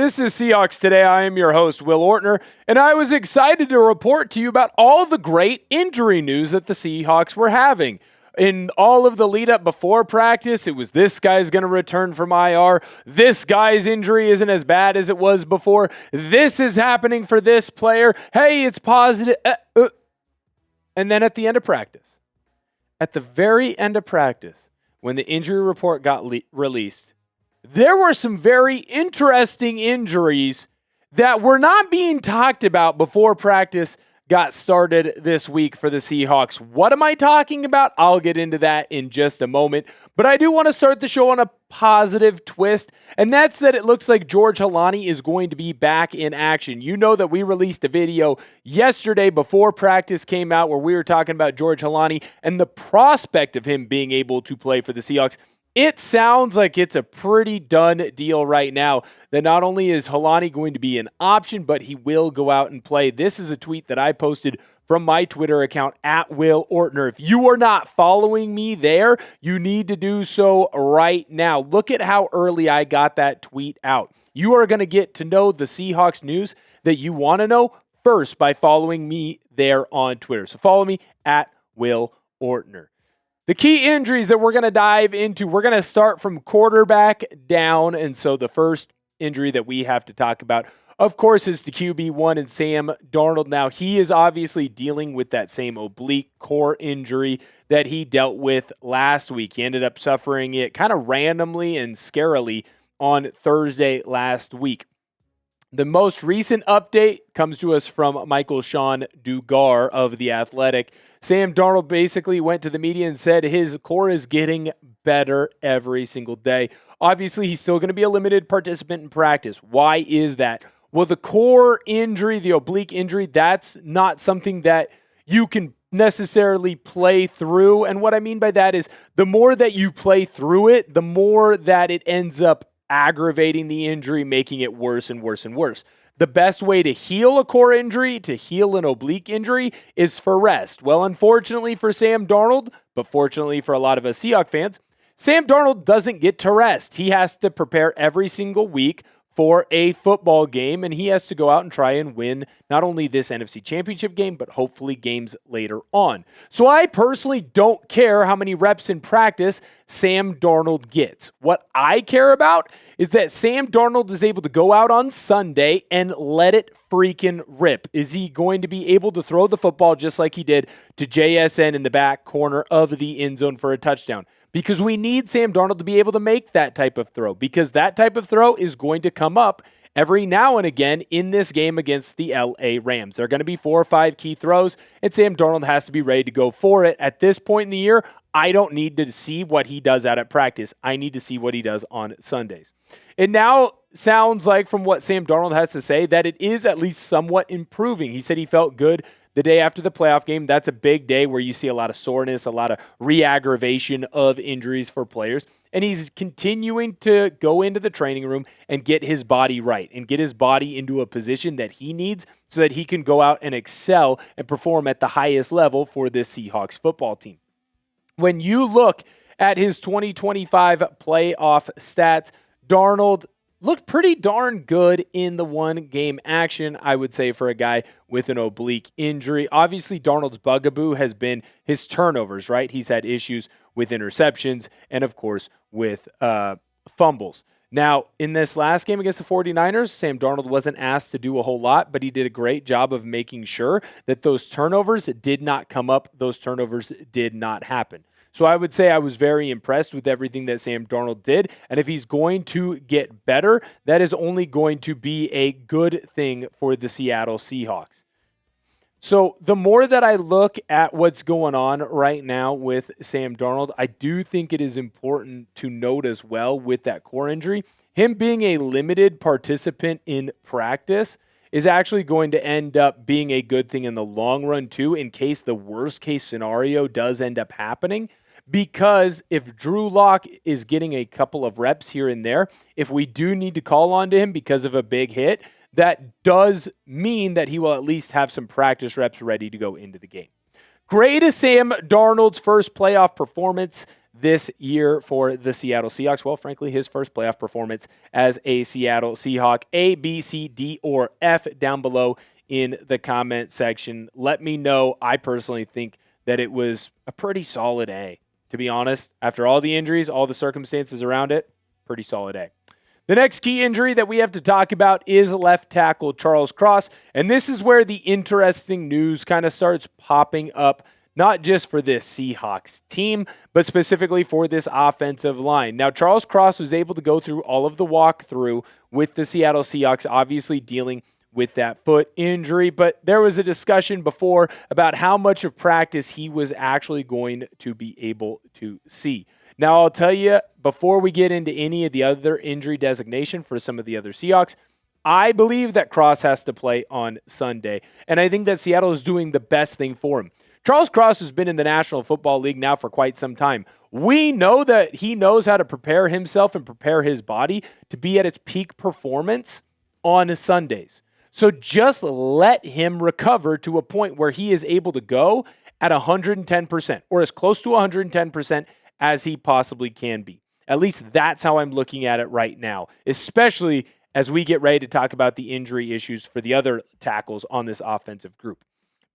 This is Seahawks Today. I am your host, Will Ortner, and I was excited to report to you about all the great injury news that the Seahawks were having. In all of the lead up before practice, it was this guy's going to return from IR. This guy's injury isn't as bad as it was before. This is happening for this player. Hey, it's positive. And then at the end of practice, at the very end of practice, when the injury report got released, there were some very interesting injuries that were not being talked about before practice got started this week for the Seahawks. What am I talking about? I'll get into that in just a moment. But I do want to start the show on a positive twist, and that's that it looks like George Holani is going to be back in action. You know that we released a video yesterday before practice came out where we were talking about George Holani and the prospect of him being able to play for the Seahawks. It sounds like it's a pretty done deal right now that not only is Holani going to be an option, but he will go out and play. This is a tweet that I posted from my Twitter account at Will Ortner. If you are not following me there, you need to do so right now. Look at how early I got that tweet out. You are going to get to know the Seahawks news that you want to know first by following me there on Twitter. So follow me at Will Ortner. The key injuries that we're going to dive into, we're going to start from quarterback down. And so the first injury that we have to talk about, of course, is to QB1 and Sam Darnold. Now, he is obviously dealing with that same oblique core injury that he dealt with last week. He ended up suffering it kind of randomly and scarily on Thursday last week. The most recent update comes to us from Michael Sean Dugar of The Athletic. Sam Darnold basically went to the media and said his core is getting better every single day. Obviously, he's still going to be a limited participant in practice. Why is that? Well, the core injury, the oblique injury, that's not something that you can necessarily play through. And what I mean by that is the more that you play through it, the more that it ends up aggravating the injury, making it worse and worse and worse. The best way to heal a core injury, to heal an oblique injury, is for rest. Well, unfortunately for Sam Darnold, but fortunately for a lot of us Seahawks fans, Sam Darnold doesn't get to rest. He has to prepare every single week for a football game, and he has to go out and try and win not only this NFC Championship game, but hopefully games later on. So I personally don't care how many reps in practice Sam Darnold gets. What I care about is that Sam Darnold is able to go out on Sunday and let it freaking rip. Is he going to be able to throw the football just like he did to JSN in the back corner of the end zone for a touchdown? Because we need Sam Darnold to be able to make that type of throw, because that type of throw is going to come up every now and again in this game against the LA Rams. There are going to be 4 or 5 key throws, and Sam Darnold has to be ready to go for it. At this point in the year, I don't need to see what he does out at practice. I need to see what he does on Sundays. It now sounds like, from what Sam Darnold has to say, that it is at least somewhat improving. He said he felt good the day after the playoff game. That's a big day where you see a lot of soreness, a lot of re-aggravation of injuries for players. And he's continuing to go into the training room and get his body right and get his body into a position that he needs so that he can go out and excel and perform at the highest level for this Seahawks football team. When you look at his 2025 playoff stats, Darnold looked pretty darn good in the one-game action, I would say, for a guy with an oblique injury. Obviously, Darnold's bugaboo has been his turnovers, right? He's had issues with interceptions and, of course, with fumbles. Now, in this last game against the 49ers, Sam Darnold wasn't asked to do a whole lot, but he did a great job of making sure that those turnovers did not come up. Those turnovers did not happen. So I would say I was very impressed with everything that Sam Darnold did. And if he's going to get better, that is only going to be a good thing for the Seattle Seahawks. So the more that I look at what's going on right now with Sam Darnold, I do think it is important to note as well with that core injury, him being a limited participant in practice is actually going to end up being a good thing in the long run too, in case the worst case scenario does end up happening. Because if Drew Lock is getting a couple of reps here and there, if we do need to call on to him because of a big hit, that does mean that he will at least have some practice reps ready to go into the game. Great is Sam Darnold's first playoff performance this year for the Seattle Seahawks? Well, frankly, his first playoff performance as a Seattle Seahawk. A, B, C, D, or F down below in the comment section. Let me know. I personally think that it was a pretty solid A. To be honest, after all the injuries, all the circumstances around it, pretty solid A. The next key injury that we have to talk about is left tackle Charles Cross, and this is where the interesting news kind of starts popping up, not just for this Seahawks team, but specifically for this offensive line. Now, Charles Cross was able to go through all of the walkthrough with the Seattle Seahawks, obviously dealing with that foot injury, but there was a discussion before about how much of practice he was actually going to be able to see. Now, I'll tell you, before we get into any of the other injury designation for some of the other Seahawks, I believe that Cross has to play on Sunday, and I think that Seattle is doing the best thing for him. Charles Cross has been in the National Football League now for quite some time. We know that he knows how to prepare himself and prepare his body to be at its peak performance on Sundays. So just let him recover to a point where he is able to go at 110% or as close to 110% as he possibly can be. At least that's how I'm looking at it right now, especially as we get ready to talk about the injury issues for the other tackles on this offensive group.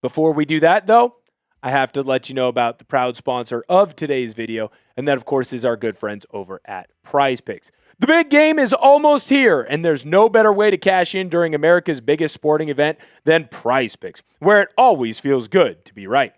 Before we do that, though, I have to let you know about the proud sponsor of today's video, and that, of course, is our good friends over at Prize Picks. The big game is almost here, and there's no better way to cash in during America's biggest sporting event than Prize Picks, where it always feels good to be right.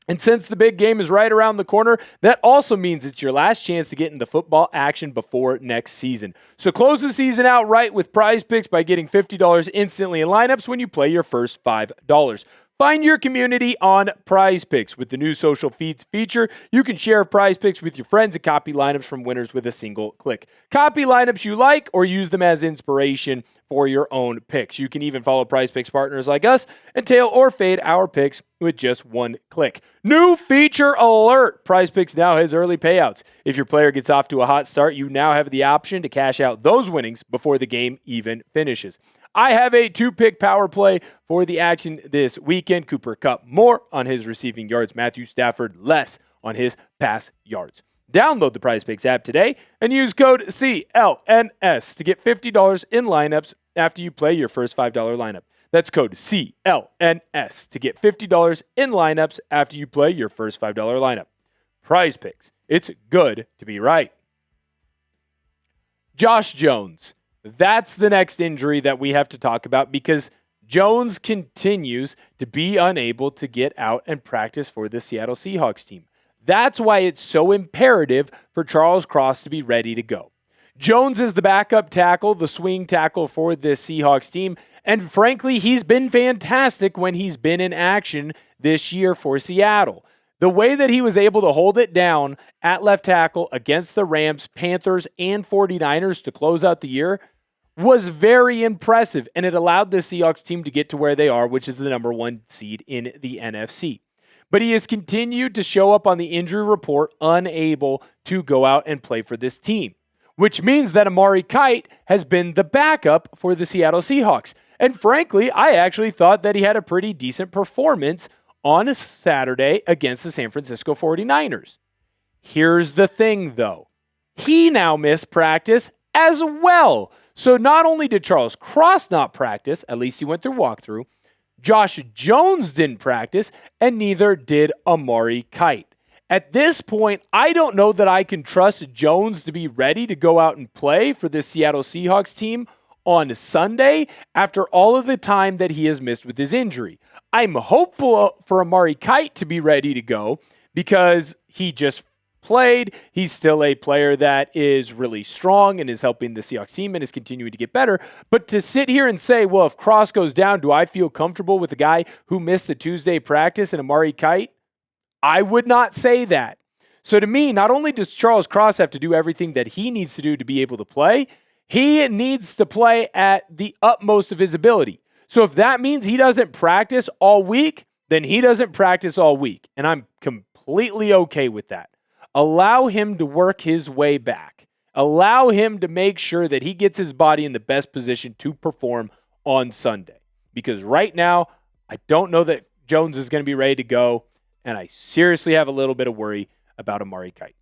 And since the big game is right around the corner, that also means it's your last chance to get into football action before next season. So close the season out right with Prize Picks by getting $50 instantly in lineups when you play your first $5. Find your community on Prize Picks. With the new social feeds feature, you can share Prize Picks with your friends and copy lineups from winners with a single click. Copy lineups you like or use them as inspiration for your own picks. You can even follow Prize Picks partners like us and tail or fade our picks with just one click. New feature alert! Prize Picks now has early payouts. If your player gets off to a hot start, you now have the option to cash out those winnings before the game even finishes. I have a 2-pick power play for the action this weekend. Cooper Kupp more on his receiving yards. Matthew Stafford less on his pass yards. Download the Prize Picks app today and use code CLNS to get $50 in lineups after you play your first $5 lineup. That's code CLNS to get $50 in lineups after you play your first $5 lineup. Prize Picks. It's good to be right. Josh Jones. That's the next injury that we have to talk about because Jones continues to be unable to get out and practice for the Seattle Seahawks team. That's why it's so imperative for Charles Cross to be ready to go. Jones is the backup tackle, the swing tackle for this Seahawks team, and frankly, he's been fantastic when he's been in action this year for Seattle. The way that he was able to hold it down at left tackle against the Rams, Panthers, and 49ers to close out the year was very impressive, and it allowed the Seahawks team to get to where they are, which is the number 1 seed in the NFC. But he has continued to show up on the injury report unable to go out and play for this team, which means that Amari Kite has been the backup for the Seattle Seahawks. And frankly, I actually thought that he had a pretty decent performance on a Saturday against the San Francisco 49ers. Here's the thing, though. He now missed practice as well. So not only did Charles Cross not practice, at least he went through walkthrough, Josh Jones didn't practice, and neither did Amari Kite. At this point, I don't know that I can trust Jones to be ready to go out and play for the Seattle Seahawks team on Sunday after all of the time that he has missed with his injury. I'm hopeful for Amari Kite to be ready to go because he just played. He's still a player that is really strong and is helping the Seahawks team and is continuing to get better. But to sit here and say, well, if Cross goes down, do I feel comfortable with the guy who missed a Tuesday practice and Amari Kite? I would not say that. So to me, not only does Charles Cross have to do everything that he needs to do to be able to play, he needs to play at the utmost of his ability. So if that means he doesn't practice all week, then he doesn't practice all week. And I'm completely okay with that. Allow him to work his way back. Allow him to make sure that he gets his body in the best position to perform on Sunday. Because right now, I don't know that Jones is going to be ready to go, and I seriously have a little bit of worry about Amari Kite.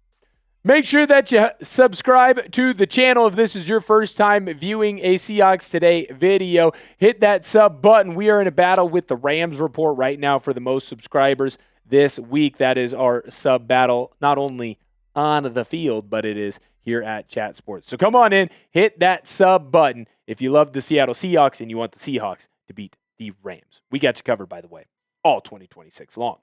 Make sure that you subscribe to the channel if this is your first time viewing a Seahawks Today video. Hit that sub button. We are in a battle with the Rams report right now for the most subscribers this week. That is our sub battle, not only on the field, but it is here at Chat Sports. So come on in, hit that sub button if you love the Seattle Seahawks and you want the Seahawks to beat the Rams. We got you covered, by the way, all 2026 long.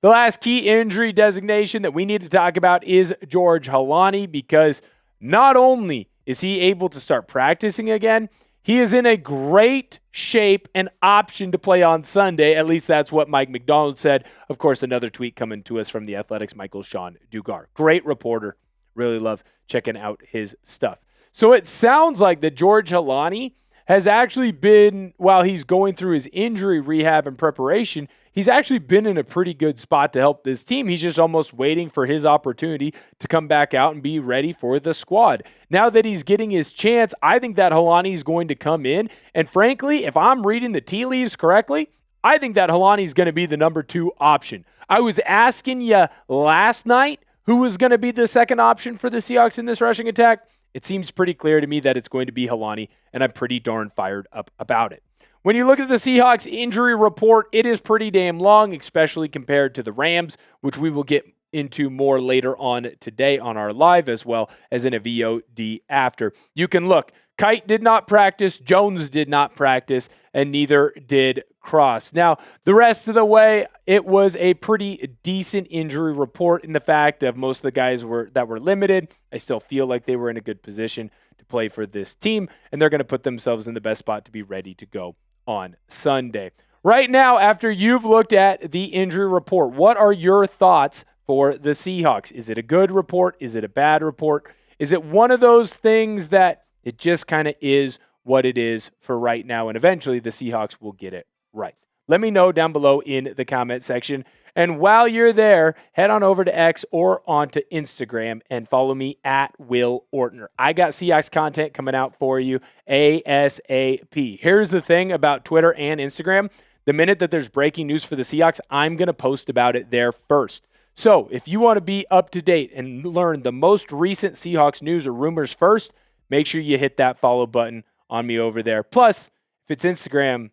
The last key injury designation that we need to talk about is George Holani, because not only is he able to start practicing again, he is in a great shape and option to play on Sunday. At least that's what Mike McDonald said. Of course, another tweet coming to us from the Athletics' Michael Sean Dugar. Great reporter. Really love checking out his stuff. So it sounds like that George Holani has actually been, while he's going through his injury rehab and preparation, he's actually been in a pretty good spot to help this team. He's just almost waiting for his opportunity to come back out and be ready for the squad. Now that he's getting his chance, I think that Holani is going to come in. And frankly, if I'm reading the tea leaves correctly, I think that Holani is going to be the number 2 option. I was asking you last night who was going to be the second option for the Seahawks in this rushing attack. It seems pretty clear to me that it's going to be Holani, and I'm pretty darn fired up about it. When you look at the Seahawks injury report, it is pretty damn long, especially compared to the Rams, which we will get into more later on today on our live, as well as in a VOD after. You can look. Kite did not practice, Jones did not practice, and neither did Cross. Now, the rest of the way, it was a pretty decent injury report in the fact of most of the guys that were limited. I still feel like they were in a good position to play for this team, and they're going to put themselves in the best spot to be ready to go on Sunday. Right now, after you've looked at the injury report, what are your thoughts for the Seahawks? Is it a good report? Is it a bad report? Is it one of those things that it just kind of is what it is for right now, and eventually the Seahawks will get it right? Let me know down below in the comment section. And while you're there, head on over to X or onto Instagram and follow me at Will Ortner. I got Seahawks content coming out for you ASAP. Here's the thing about Twitter and Instagram. The minute that there's breaking news for the Seahawks, I'm going to post about it there first. So if you want to be up to date and learn the most recent Seahawks news or rumors first, make sure you hit that follow button on me over there. Plus, if it's Instagram,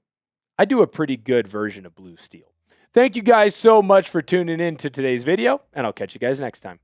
I do a pretty good version of Blue Steel. Thank you guys so much for tuning in to today's video, and I'll catch you guys next time.